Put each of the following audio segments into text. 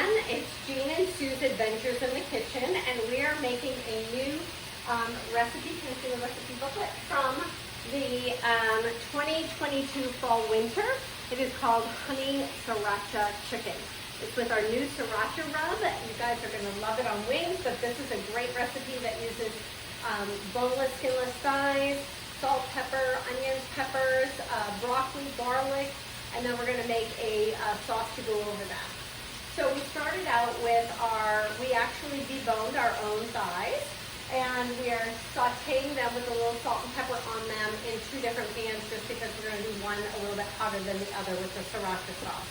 It's Jean and Sue's Adventures in the Kitchen, and we are making a new recipe, can I see the recipe booklet, from the 2022 fall-winter. It is called Honey Sriracha Chicken. It's with our new Sriracha rub. You guys are going to love it on wings, but this is a great recipe that uses boneless, skinless thighs, salt, pepper, onions, peppers, broccoli, garlic, and then we're going to make a sauce to go over that. So we started out with we actually deboned our own thighs, and we are sauteing them with a little salt and pepper on them in 2 different pans, just because we're going to do one a little bit hotter than the other with the Sriracha sauce.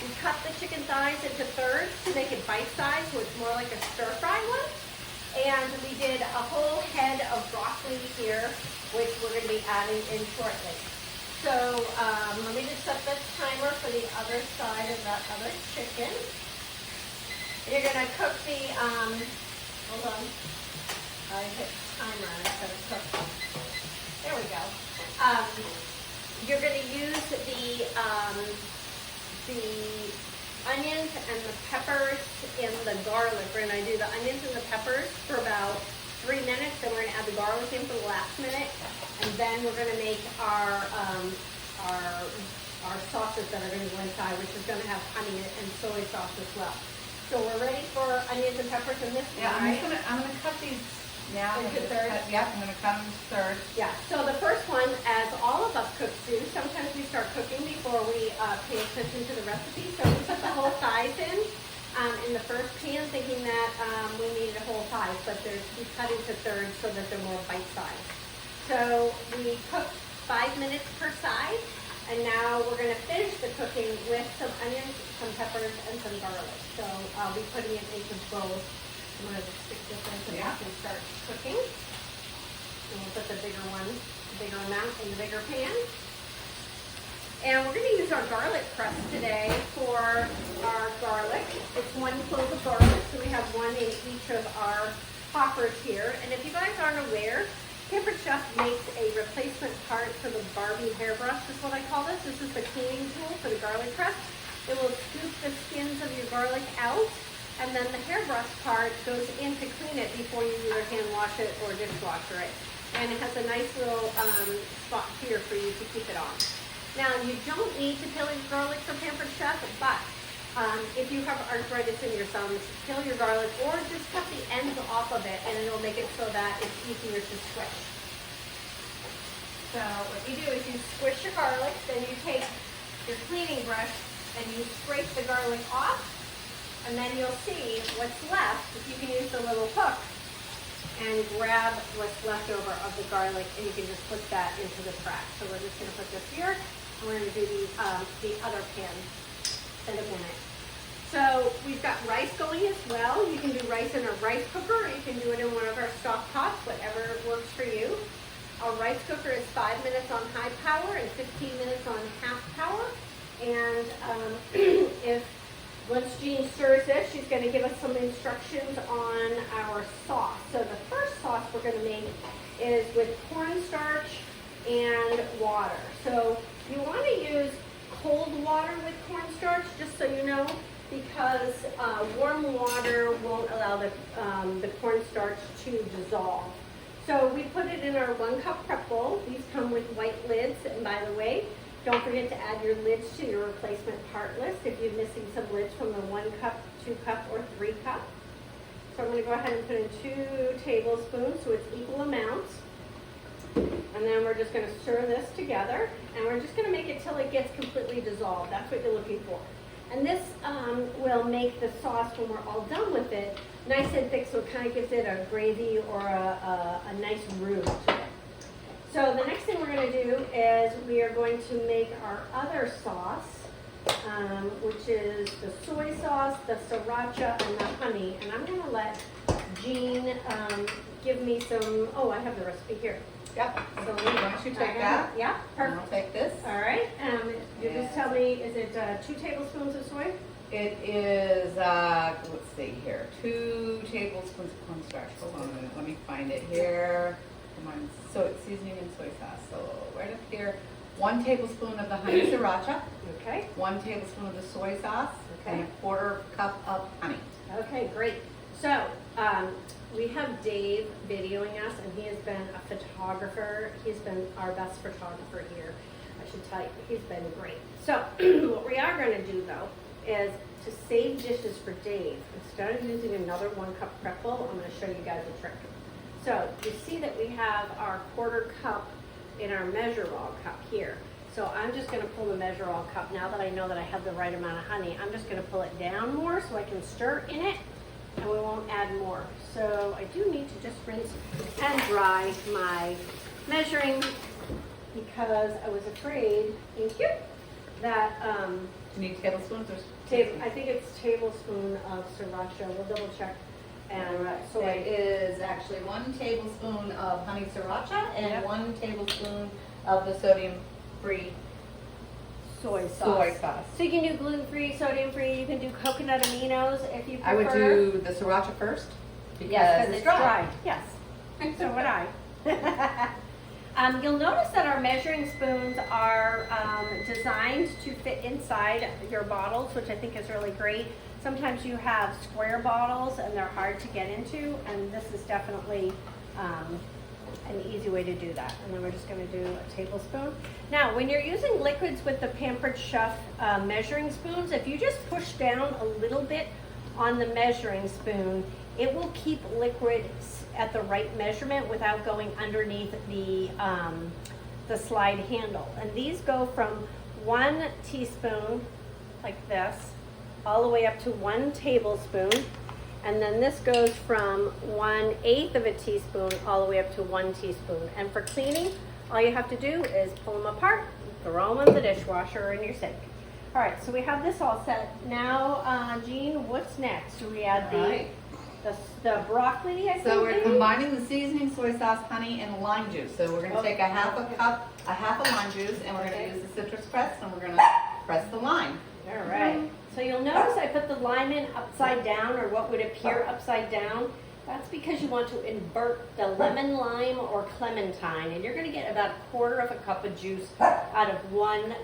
We cut the chicken thighs into thirds to make it bite-sized, so it's more like a stir-fry one. And we did a whole head of broccoli here, which we're going to be adding in shortly. So let me just set the timer for the other side of that other chicken. You're going to cook the, hold on, I hit timer instead of cook. There we go. You're going to use the onions and the peppers and the garlic. We're going to do the onions and the peppers for about 3 minutes, then we're going to add the garlic in for the last minute, and then we're going to make our sauces that are going to go inside, which is going to have honey and soy sauce as well. So we're ready for onions and peppers in this one, right? I'm gonna cut these now. Into thirds? Yep, I'm gonna cut them into thirds. Yeah, so the first one, as all of us cooks do, sometimes we start cooking before we pay attention to the recipe. So we put the whole thighs in the first pan, thinking that we needed whole thighs, but we cut into thirds so that they're more bite-sized. So we cooked 5 minutes per side, and now we're going to finish the cooking with some onions, some peppers, and some garlic. So I'll be putting it into both. I'm going to stick this in so we can start cooking. And we'll put the bigger amount in the bigger pan. And we're going to use our garlic crust today for our garlic. It's 1 clove of garlic, so we have 1 in each of our hoppers here. And if you guys aren't aware, Pampered Chef makes a replacement part for the Barbie hairbrush, is what I call this. This is the cleaning tool for the garlic crust. It will scoop the skins of your garlic out, and then the hairbrush part goes in to clean it before you either hand wash it or dishwasher it. And it has a nice little spot here for you to keep it on. Now, you don't need to peel your garlic for Pampered Chef, but if you have arthritis in your thumbs, peel your garlic or just cut the ends off of it, and it'll make it so that it's easier to squish. So what you do is you squish your garlic, then you take your cleaning brush and you scrape the garlic off, and then you'll see what's left. If you can use the little hook and grab what's left over of the garlic, and you can just put that into the crack. So we're just going to put this here, and we're going to do the other pan in a minute. So we've got rice going as well. You can do rice in a rice cooker, or you can do it in one of our stock pots, whatever works for you. Our rice cooker is 5 minutes on high power and 15 minutes on half power. And once Jean stirs this, she's going to give us some instructions on our sauce. So the first sauce we're going to make is with cornstarch and water. So you want to use cold water with cornstarch, just so you know, because warm water won't allow the cornstarch to dissolve. So we put it in our 1 cup prep bowl. These come with white lids, and by the way, don't forget to add your lids to your replacement part list if you're missing some lids from the 1 cup, 2 cup, or 3 cup. So I'm going to go ahead and put in 2 tablespoons, so it's equal amounts. And then we're just going to stir this together, and we're just going to make it till it gets completely dissolved. That's what you're looking for. And this will make the sauce, when we're all done with it, nice and thick, so it kind of gives it a gravy or a nice roux to it. So the next thing we're going to do is we are going to make our other sauce, which is the soy sauce, the sriracha, and the honey. And I'm going to let Jean give me some, I have the recipe here. Yep. So why don't you take that? Yeah, perfect. I'll take this. All right. You just tell me, is it 2 tablespoons of soy? It is, let's see here, 2 tablespoons of cornstarch. Hold on a minute, let me find it here. Come on, seasoning and soy sauce. So right up here, 1 tablespoon of the honey sriracha, Okay. 1 tablespoon of the soy sauce, Okay. and a 1/4 cup of honey. Okay, great. So, we have Dave videoing us, and he has been a photographer. He's been our best photographer here. I should tell you, he's been great. So, what we are going to do, though, is to save dishes for Dave. Instead of using another 1 cup prep bowl, I'm going to show you guys a trick. So, you see that we have our 1/4 cup in our measure-all cup here. So I'm just going to pull the measure-all cup. Now that I know that I have the right amount of honey, I'm just going to pull it down more so I can stir in it, and we won't add more. So I do need to just rinse and dry my measuring because I was afraid, thank you, that Do you need tablespoons or? I think it's tablespoon of sriracha. We'll double check. And So it is actually 1 tablespoon of honey sriracha and Yep. 1 tablespoon of the sodium-free soy sauce. soy sauce. So you can do gluten-free, sodium-free. You can do coconut aminos if you prefer. I would do the sriracha first Yes, because it's dry. Yes. So would I. You'll notice that our measuring spoons are designed to fit inside your bottles, which I think is really great. Sometimes you have square bottles and they're hard to get into, and this is definitely an easy way to do that. And then we're just going to do a tablespoon. Now, when you're using liquids with the Pampered Chef measuring spoons, if you just push down a little bit on the measuring spoon, it will keep liquid at the right measurement without going underneath the slide handle. And these go from 1 teaspoon, like this, all the way up to 1 tablespoon. And then this goes from 1/8 of a teaspoon all the way up to 1 teaspoon. And for cleaning, all you have to do is pull them apart, throw them in the dishwasher or in your sink. All right, so we have this all set. Now, Jean, what's next? Do we add the broccoli, I think? So we're maybe? combining the seasoning, soy sauce, honey, and lime juice. So we're going to take a half a cup, a half a lime juice, and we're going to use the citrus press, and we're going to press the lime. All right. So you'll notice I put the lime in upside down, or what would appear upside down. That's because you want to invert the lemon, lime, or clementine, and you're going to get about 1/4 of a cup of juice out of 1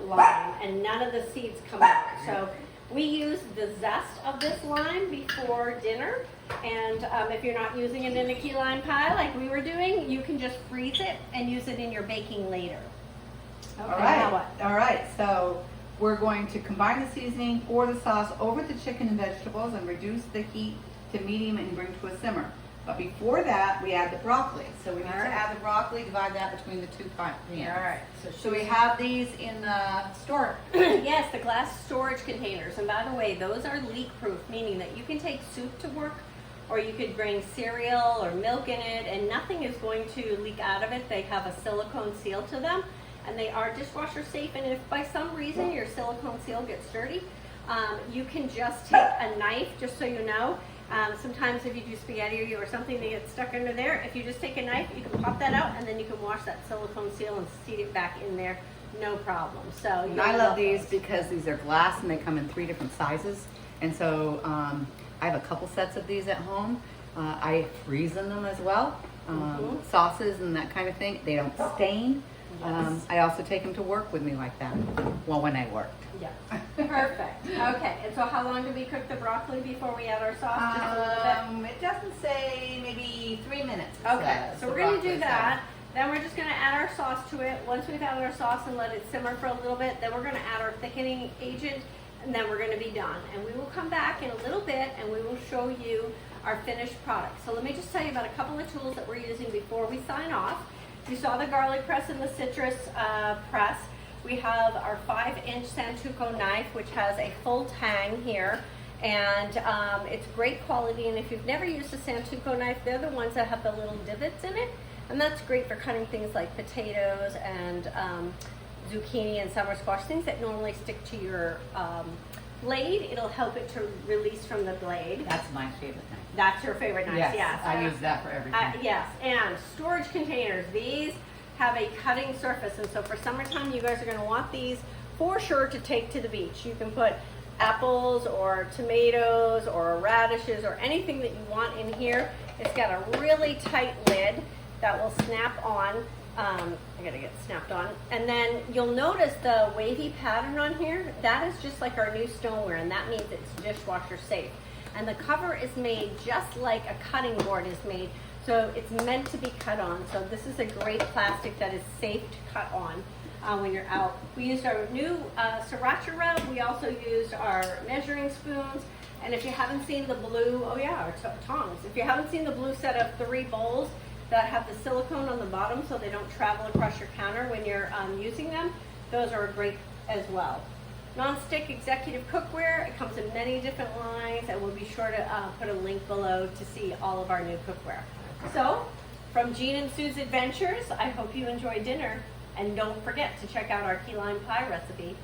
lime, and none of the seeds come out. So we use the zest of this lime before dinner, and if you're not using it in a key lime pie like we were doing, you can just freeze it and use it in your baking later. Okay, now what? All right. So we're going to combine the seasoning, pour the sauce over the chicken and vegetables, and reduce the heat to medium and bring to a simmer. But before that, we add the broccoli. So we need to add the broccoli, divide that between the 2 pans. All right. So we have these in the store. Yes, the glass storage containers. And by the way, those are leak-proof, meaning that you can take soup to work, or you could bring cereal or milk in it, and nothing is going to leak out of it. They have a silicone seal to them, and they are dishwasher safe. And if by some reason your silicone seal gets dirty, you can just take a knife, just so you know. Sometimes if you do spaghetti or something that gets stuck under there, if you just take a knife, you can pop that out, and then you can wash that silicone seal and seat it back in there, no problem. So And I love these because these are glass and they come in 3 different sizes. And so I have a couple sets of these at home. I freeze in them as well. Sauces and that kind of thing. They don't stain. Yes. I also take them to work with me like that. Well, when I work. Yeah, perfect. Okay, and so how long do we cook the broccoli before we add our sauce? Just a little bit? It doesn't say, maybe 3 minutes. it Okay, says, so the we're gonna broccoli do that. Then we're just gonna add our sauce to it. Once we've added our sauce and let it simmer for a little bit, then we're gonna add our thickening agent, and then we're gonna be done. And we will come back in a little bit and we will show you our finished product. So let me just tell you about a couple of tools that we're using before we sign off. You saw the garlic press and the citrus press. We have our 5-inch Santoku knife, which has a full tang here, and it's great quality. And if you've never used a Santoku knife, they're the ones that have the little divots in it, and that's great for cutting things like potatoes and zucchini and summer squash, things that normally stick to your blade. It'll help it to release from the blade. That's my favorite thing. That's your favorite knife, yes. I use that for everything. Yes, and storage containers. These have a cutting surface, and so for summertime, you guys are going to want these for sure to take to the beach. You can put apples or tomatoes or radishes or anything that you want in here. It's got a really tight lid that will snap on. I gotta get snapped on. And then you'll notice the wavy pattern on here. That is just like our new stoneware, and that means it's dishwasher safe. And the cover is made just like a cutting board is made. So it's meant to be cut on. So this is a great plastic that is safe to cut on when you're out. We used our new Sriracha rub. We also used our measuring spoons. And if you haven't seen the blue, oh yeah, our tongs. If you haven't seen the blue set of 3 bowls that have the silicone on the bottom so they don't travel across your counter when you're using them, those are great as well. Non-stick executive cookware, it comes in many different lines, and we'll be sure to put a link below to see all of our new cookware. So, from Jean and Sue's Adventures, I hope you enjoy dinner, and don't forget to check out our key lime pie recipe.